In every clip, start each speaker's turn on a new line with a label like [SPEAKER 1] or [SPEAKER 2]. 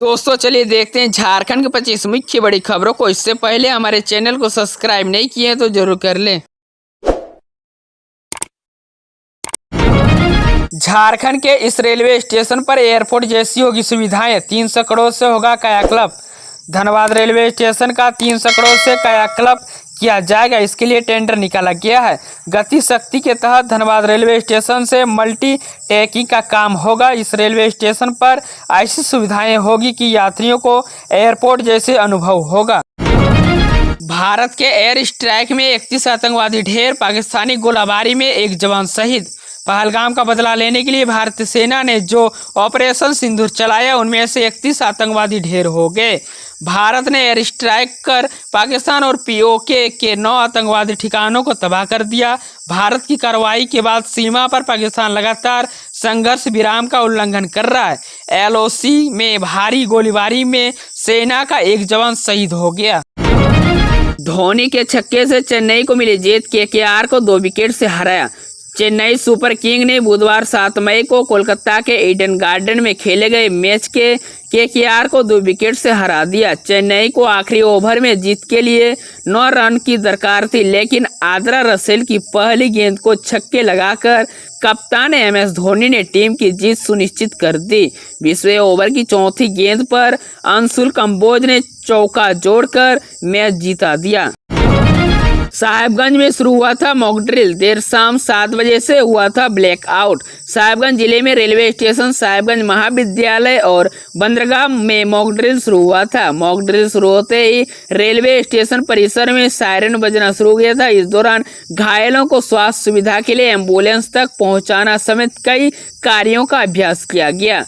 [SPEAKER 1] दोस्तों चलिए देखते हैं झारखंड की 25 मुख्य बड़ी खबरों को। इससे पहले हमारे चैनल को सब्सक्राइब नहीं किए हैं तो जरूर कर लें। झारखंड के इस रेलवे स्टेशन पर एयरपोर्ट जैसी होगी सुविधाएं। 300 करोड़ से होगा कायाकल्प। धनबाद रेलवे स्टेशन का 300 करोड़ से कायाकल्प किया जाएगा। इसके लिए टेंडर निकाला गया है। गति शक्ति के तहत धनबाद रेलवे स्टेशन से मल्टी टैकिंग का काम होगा। इस रेलवे स्टेशन पर ऐसी सुविधाएं होगी कि यात्रियों को एयरपोर्ट जैसे अनुभव होगा। भारत के एयर स्ट्राइक में 31 आतंकवादी ढेर। पाकिस्तानी गोलाबारी में एक जवान शहीद। पहलगाम का बदला लेने के लिए भारतीय सेना ने जो ऑपरेशन सिंदूर चलाया उनमें से 31 आतंकवादी ढेर हो गए। भारत ने एयर स्ट्राइक कर पाकिस्तान और पीओके के 9 आतंकवादी ठिकानों को तबाह कर दिया। भारत की कार्रवाई के बाद सीमा पर पाकिस्तान लगातार संघर्ष विराम का उल्लंघन कर रहा है। एलओसी में भारी गोलीबारी में सेना का एक जवान शहीद हो गया। धोनी के छक्के से चेन्नई को मिली जीत। केकेआर को 2 विकेट से हराया। चेन्नई सुपर किंग ने बुधवार 7 मई को कोलकाता के ईडन गार्डन में खेले गए मैच के केकेआर को 2 विकेट से हरा दिया। चेन्नई को आखिरी ओवर में जीत के लिए 9 रन की दरकार थी, लेकिन आद्रा रसेल की पहली गेंद को छक्के लगाकर कप्तान MS धोनी ने टीम की जीत सुनिश्चित कर दी। 20वें ओवर की चौथी गेंद पर अंशुल कंबोज ने चौका जोड़कर मैच जीता दिया। साहिबगंज में शुरू हुआ था मॉक ड्रिल। देर शाम 7 बजे से हुआ था ब्लैकआउट। साहिबगंज जिले में रेलवे स्टेशन, साहिबगंज महाविद्यालय और बंदरगाह में मॉक ड्रिल शुरू हुआ था। मॉक ड्रिल शुरू होते ही रेलवे स्टेशन परिसर में सायरन बजना शुरू हो गया था। इस दौरान घायलों को स्वास्थ्य सुविधा के लिए एम्बुलेंस तक पहुंचाना समेत कई कार्यों का अभ्यास किया गया।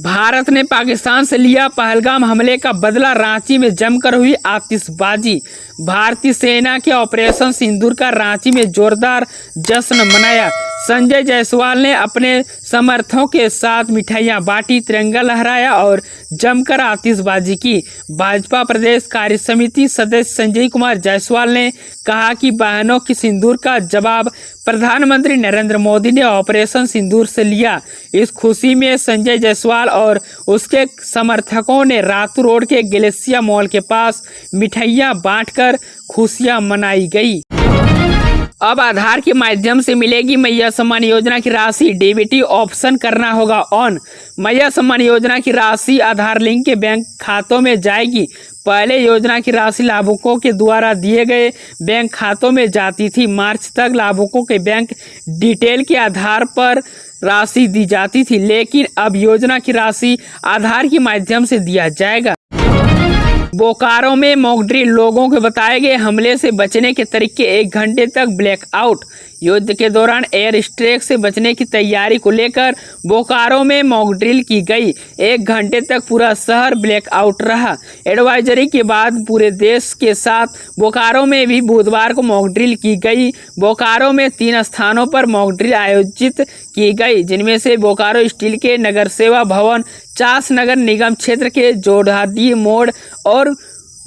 [SPEAKER 1] भारत ने पाकिस्तान से लिया पहलगाम हमले का बदला। रांची में जमकर हुई आतिशबाजी। भारतीय सेना के ऑपरेशन सिंदूर का रांची में जोरदार जश्न मनाया। संजय जायसवाल ने अपने समर्थकों के साथ मिठाइयां बांटी, तिरंगा लहराया और जमकर आतिशबाजी की। भाजपा प्रदेश कार्य समिति सदस्य संजय कुमार जायसवाल ने कहा कि बहनों की सिंदूर का जवाब प्रधानमंत्री नरेंद्र मोदी ने ऑपरेशन सिंदूर से लिया। इस खुशी में संजय जायसवाल और उसके समर्थकों ने रातू रोड के गैलेक्सिया मॉल के पास मिठाइयां बांटकर खुशियां मनाई गई। अब आधार के माध्यम से मिलेगी मैया सम्मान योजना की राशि। डीबीटी ऑप्शन करना होगा ऑन। मैया सम्मान योजना की राशि आधार लिंक के बैंक खातों में जाएगी। पहले योजना की राशि लाभुकों के द्वारा दिए गए बैंक खातों में जाती थी। मार्च तक लाभुकों के बैंक डिटेल के आधार पर राशि दी जाती थी, लेकिन अब योजना की राशि आधार के माध्यम से दिया जाएगा। बोकारो में मॉक ड्रिल। लोगों के बताए गए हमले से बचने के तरीके। 1 घंटे तक ब्लैकआउट। युद्ध के दौरान एयर स्ट्राइक से बचने की तैयारी को लेकर बोकारो में मॉक ड्रिल की गई। 1 घंटे तक पूरा शहर ब्लैकआउट रहा। एडवाइजरी के बाद पूरे देश के साथ बोकारो में भी बुधवार को मॉक ड्रिल की गई। बोकारो में 3 स्थानों पर मॉक ड्रिल आयोजित की गई, जिनमें से बोकारो स्टील के नगर सेवा भवन, चास नगर निगम क्षेत्र के जोड़ादी मोड़ और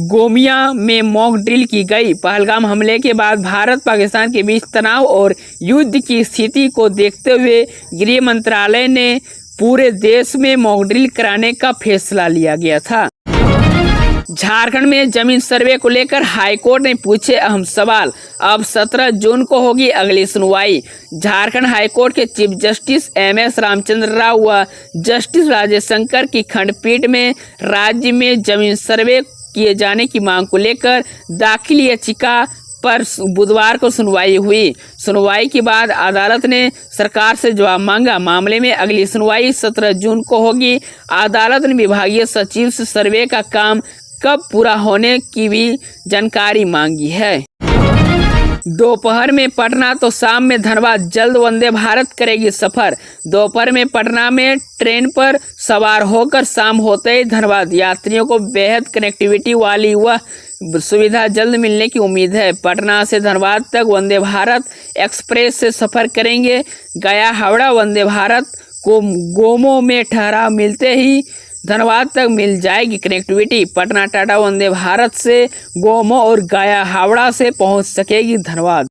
[SPEAKER 1] गोमिया में मॉक ड्रिल की गई। पहलगाम हमले के बाद भारत पाकिस्तान के बीच तनाव और युद्ध की स्थिति को देखते हुए गृह मंत्रालय ने पूरे देश में मॉक ड्रिल कराने का फैसला लिया गया था। झारखंड में जमीन सर्वे को लेकर हाईकोर्ट ने पूछे अहम सवाल। अब 17 जून को होगी अगली सुनवाई। झारखंड हाईकोर्ट के chief justice MS Ramchandra Rao व जस्टिस राजेश शंकर की खंडपीठ में राज्य में जमीन सर्वे किए जाने की मांग को लेकर दाखिल याचिका पर बुधवार को सुनवाई हुई। सुनवाई के बाद अदालत ने सरकार से जवाब मांगा। मामले में अगली सुनवाई 17 जून को होगी। अदालत ने विभागीय सचिव से सर्वे का काम कब पूरा होने की भी जानकारी मांगी है। दोपहर में पटना तो शाम में धनबाद। जल्द वंदे भारत करेगी सफर। दोपहर में पटना में ट्रेन पर सवार होकर शाम होते ही धनबाद। यात्रियों को बेहद कनेक्टिविटी वाली वह सुविधा जल्द मिलने की उम्मीद है। पटना से धनबाद तक वंदे भारत एक्सप्रेस से सफर करेंगे। गया हावड़ा वंदे भारत को गोमो में ठहराव मिलते ही धनबाद तक मिल जाएगी कनेक्टिविटी। पटना टाटा वंदे भारत से गोमो और गया हावड़ा से पहुंच सकेगी धनबाद।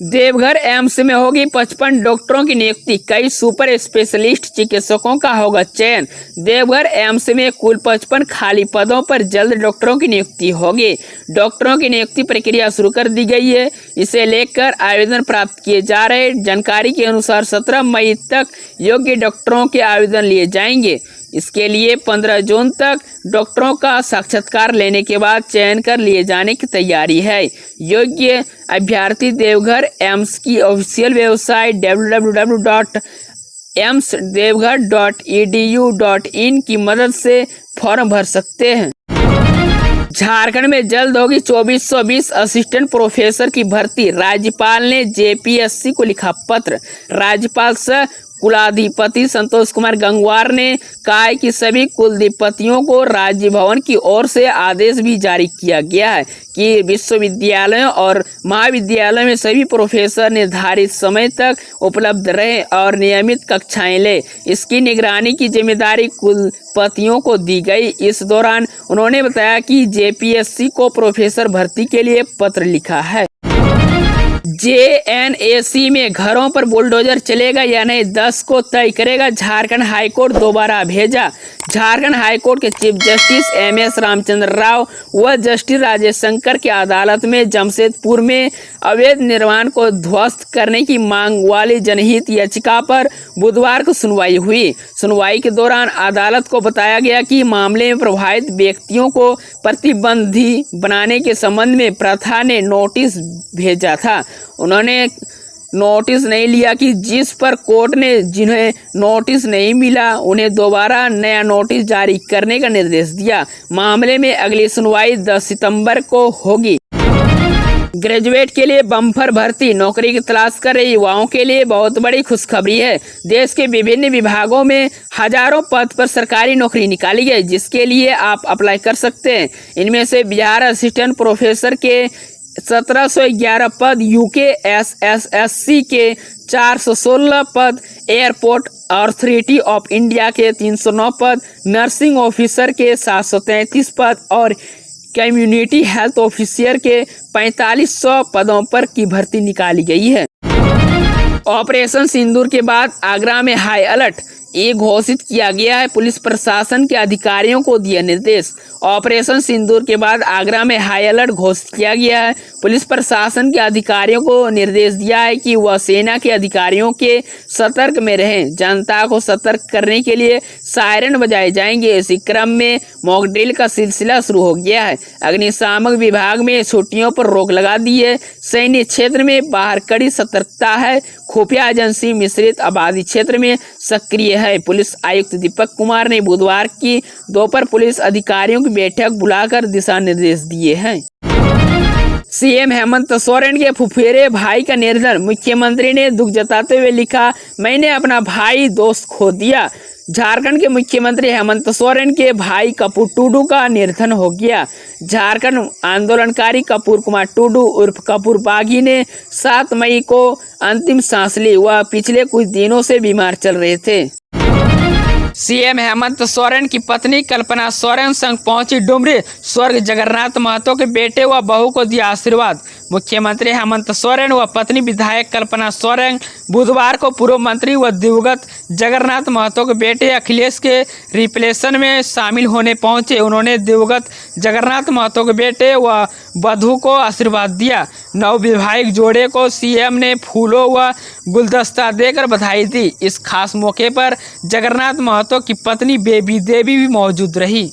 [SPEAKER 1] देवघर एम्स में होगी 55 डॉक्टरों की नियुक्ति, कई सुपर स्पेशलिस्ट चिकित्सकों का होगा चयन। देवघर एम्स में कुल 55 खाली पदों पर जल्द डॉक्टरों की नियुक्ति होगी। डॉक्टरों की नियुक्ति प्रक्रिया शुरू कर दी गई है। इसे लेकर आवेदन प्राप्त किए जा रहे। जानकारी के अनुसार 17 मई तक योग्य डॉक्टरों के आवेदन लिए जाएंगे। इसके लिए 15 जून तक डॉक्टरों का साक्षात्कार लेने के बाद चयन कर लिए जाने की तैयारी है। योग्य अभ्यर्थी देवघर एम्स की ऑफिशियल वेबसाइट www.emsdevghar.edu.in की मदद से फॉर्म भर सकते हैं। झारखंड में जल्द होगी 2420 असिस्टेंट प्रोफेसर की भर्ती। राज्यपाल ने जेपीएससी को लिखा पत्र। राज्यपाल सह कुलाधिपति संतोष कुमार गंगवार ने कहा है कि सभी कुलधिपतियों को राज्य भवन की ओर से आदेश भी जारी किया गया है कि विश्वविद्यालयों और महाविद्यालयों में सभी प्रोफेसर निर्धारित समय तक उपलब्ध रहें और नियमित कक्षाएं लें। इसकी निगरानी की जिम्मेदारी कुलपतियों को दी गई। इस दौरान उन्होंने बताया कि जेपीएससी को प्रोफेसर भर्ती के लिए पत्र लिखा है। जेएनएसी में घरों पर बुलडोजर चलेगा या नहीं, 10 को तय करेगा झारखंड हाईकोर्ट। दोबारा भेजा। झारखंड हाईकोर्ट के chief justice MS Ramchandra Rao व जस्टिस राजेश शंकर की अदालत में जमशेदपुर में अवैध निर्माण को ध्वस्त करने की मांग वाली जनहित याचिका पर बुधवार को सुनवाई हुई। सुनवाई के दौरान अदालत को बताया गया कि मामले में प्रभावित व्यक्तियों को प्रतिबंधी बनाने के संबंध में प्रथा ने नोटिस भेजा था। उन्होंने नोटिस नहीं लिया कि जिस पर कोर्ट ने जिन्हें नोटिस नहीं मिला उन्हें दोबारा नया नोटिस जारी करने का निर्देश दिया। मामले में अगली सुनवाई 10 सितंबर को होगी। ग्रेजुएट के लिए बम्पर भर्ती। नौकरी की तलाश कर रहे युवाओं के लिए बहुत बड़ी खुशखबरी है। देश के विभिन्न विभागों में हजारों पद पर सरकारी नौकरी निकाली गई, जिसके लिए आप अप्लाई कर सकते हैं। इनमें से बिहार असिस्टेंट प्रोफेसर के 1711 पद, यूकेएसएसएससी के 416 पद, एयरपोर्ट अथॉरिटी ऑफ इंडिया के 309 पद, नर्सिंग ऑफिसर के 733 पद और कम्युनिटी हेल्थ ऑफिसर के 4500 पदों पर की भर्ती निकाली गई है। ऑपरेशन सिंदूर के बाद आगरा में हाई अलर्ट। ये घोषित किया गया है। पुलिस प्रशासन के अधिकारियों को दिया निर्देश। ऑपरेशन सिंदूर के बाद आगरा में हाई अलर्ट घोषित किया गया है। पुलिस प्रशासन के अधिकारियों को निर्देश दिया है कि वह सेना के अधिकारियों के सतर्क में रहें। जनता को सतर्क करने के लिए सायरन बजाए जाएंगे। इसी क्रम में मॉक ड्रिल का सिलसिला शुरू हो गया है। अग्निशामक विभाग में छुट्टियों पर रोक लगा दी है। सैन्य क्षेत्र में बाहर कड़ी सतर्कता है। खुफिया एजेंसी मिश्रित आबादी क्षेत्र में सक्रिय है। पुलिस आयुक्त दीपक कुमार ने बुधवार की दोपहर पुलिस अधिकारियों की बैठक बुलाकर दिशा निर्देश दिए हैं। सीएम हेमंत सोरेन के फुफेरे भाई का निधन। मुख्यमंत्री ने दुख जताते हुए लिखा, मैंने अपना भाई दोस्त खो दिया। झारखंड के मुख्यमंत्री हेमंत सोरेन के भाई कपूर टुडू का निधन हो गया। झारखंड आंदोलनकारी कपूर कुमार टुडू उर्फ कपूर बागी ने 7 मई को अंतिम सांस ली। वह पिछले कुछ दिनों से बीमार चल रहे थे। सीएम हेमंत सोरेन की पत्नी कल्पना सोरेन संग पहुंची डुमरी। स्वर्ग जगन्नाथ महतो के बेटे व बहू को दिया आशीर्वाद। मुख्यमंत्री हेमंत सोरेन व पत्नी विधायक कल्पना सोरेन बुधवार को पूर्व मंत्री व दिवंगत जगन्नाथ महतो के बेटे अखिलेश के रिप्लेसन में शामिल होने पहुंचे। उन्होंने दिवंगत जगन्नाथ महतो के बेटे व वधू को आशीर्वाद दिया। नवविवाहित जोड़े को सीएम ने फूलों व गुलदस्ता देकर बधाई दी। इस खास मौके पर जगन्नाथ महतो की पत्नी बेबी देवी भी मौजूद रही।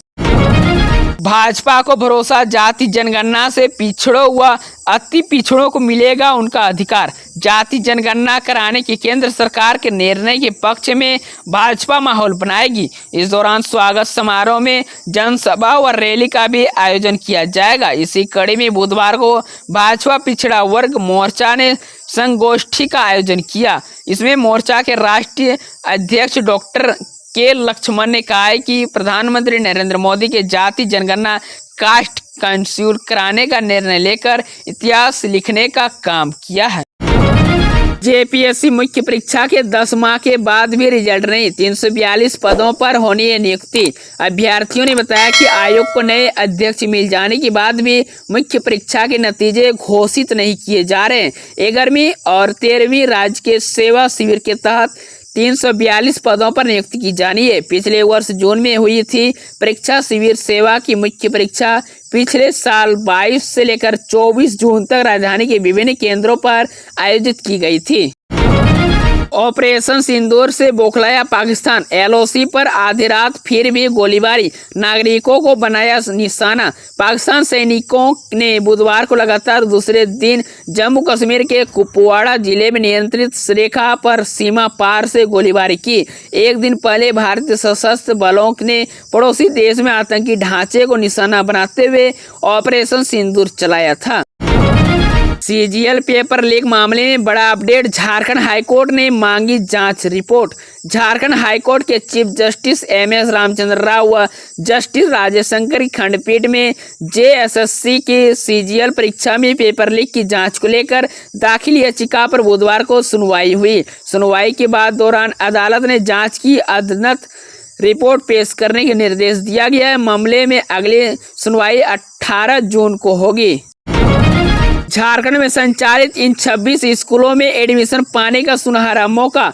[SPEAKER 1] भाजपा को भरोसा, जाति जनगणना से पिछड़ों व अति पिछड़ों को मिलेगा उनका अधिकार। जाति जनगणना कराने की केंद्र सरकार के निर्णय के पक्ष में भाजपा माहौल बनाएगी। इस दौरान स्वागत समारोह में जनसभा व रैली का भी आयोजन किया जाएगा। इसी कड़ी में बुधवार को भाजपा पिछड़ा वर्ग मोर्चा ने संगोष्ठी का आयोजन किया। इसमें मोर्चा के राष्ट्रीय अध्यक्ष डॉक्टर के लक्ष्मण ने कहा है कि प्रधानमंत्री नरेंद्र मोदी के जाति जनगणना कास्ट कंस्यूल कराने का निर्णय लेकर इतिहास लिखने का काम किया है। जेपीएससी मुख्य परीक्षा के 10 माह के बाद भी रिजल्ट नहीं, 342 पदों पर होनी है नियुक्ति। अभ्यर्थियों ने बताया कि आयोग को नए अध्यक्ष मिल जाने के बाद भी मुख्य परीक्षा के नतीजे घोषित नहीं किए जा रहे हैं। 11वीं और 13वीं राजकीय सेवा शिविर के तहत 342 पदों पर नियुक्ति की जानी है। पिछले वर्ष जून में हुई थी परीक्षा शिविर सेवा की मुख्य परीक्षा पिछले साल 22 से लेकर 24 जून तक राजधानी के विभिन्न केंद्रों पर आयोजित की गई थी। ऑपरेशन सिंदूर से बौखलाया पाकिस्तान, एलओसी पर आधी रात फिर भी गोलीबारी, नागरिकों को बनाया निशाना। पाकिस्तान सैनिकों ने बुधवार को लगातार दूसरे दिन जम्मू कश्मीर के कुपवाड़ा जिले में नियंत्रित रेखा पर सीमा पार से गोलीबारी की। एक दिन पहले भारतीय सशस्त्र बलों ने पड़ोसी देश में आतंकी ढांचे को निशाना बनाते हुए ऑपरेशन सिंदूर चलाया था। सीजीएल पेपर लीक मामले में बड़ा अपडेट, झारखंड हाईकोर्ट ने मांगी जांच रिपोर्ट। झारखंड हाईकोर्ट के chief justice MS Ramchandra Rao व जस्टिस राजेश शंकर की खंडपीठ में जेएसएससी की सीजीएल परीक्षा में पेपर लीक की जांच को लेकर दाखिल याचिका पर बुधवार को सुनवाई हुई। सुनवाई के बाद दौरान अदालत ने जांच की अदालत रिपोर्ट पेश करने के निर्देश दिया गया है। मामले में अगली सुनवाई 18 जून को होगी। झारखंड में संचालित इन 26 स्कूलों में एडमिशन पाने का सुनहरा मौका,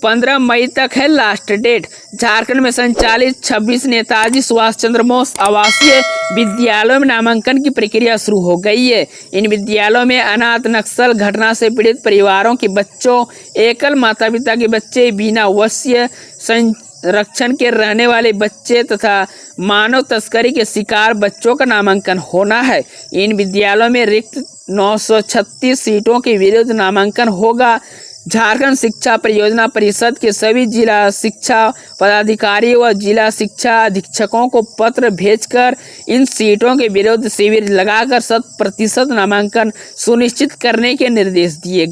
[SPEAKER 1] 15 मई तक है लास्ट डेट। झारखंड में संचालित 26 नेताजी सुभाष चंद्र बोस आवासीय विद्यालयों में नामांकन की प्रक्रिया शुरू हो गई है। इन विद्यालयों में अनाथ नक्सल घटना से पीड़ित परिवारों के बच्चों, एकल माता पिता के बच्चे, बिना वसीय संरक्षण के रहने वाले बच्चे तथा मानव तस्करी के शिकार बच्चों का नामांकन होना है। इन विद्यालयों में रिक्त 936 सीटों के विरुद्ध नामांकन होगा। झारखंड शिक्षा परियोजना परिषद के सभी जिला शिक्षा पदाधिकारी व जिला शिक्षा अधीक्षकों को पत्र भेजकर इन सीटों के विरुद्ध शिविर लगाकर 100% नामांकन सुनिश्चित करने के निर्देश दिए गए।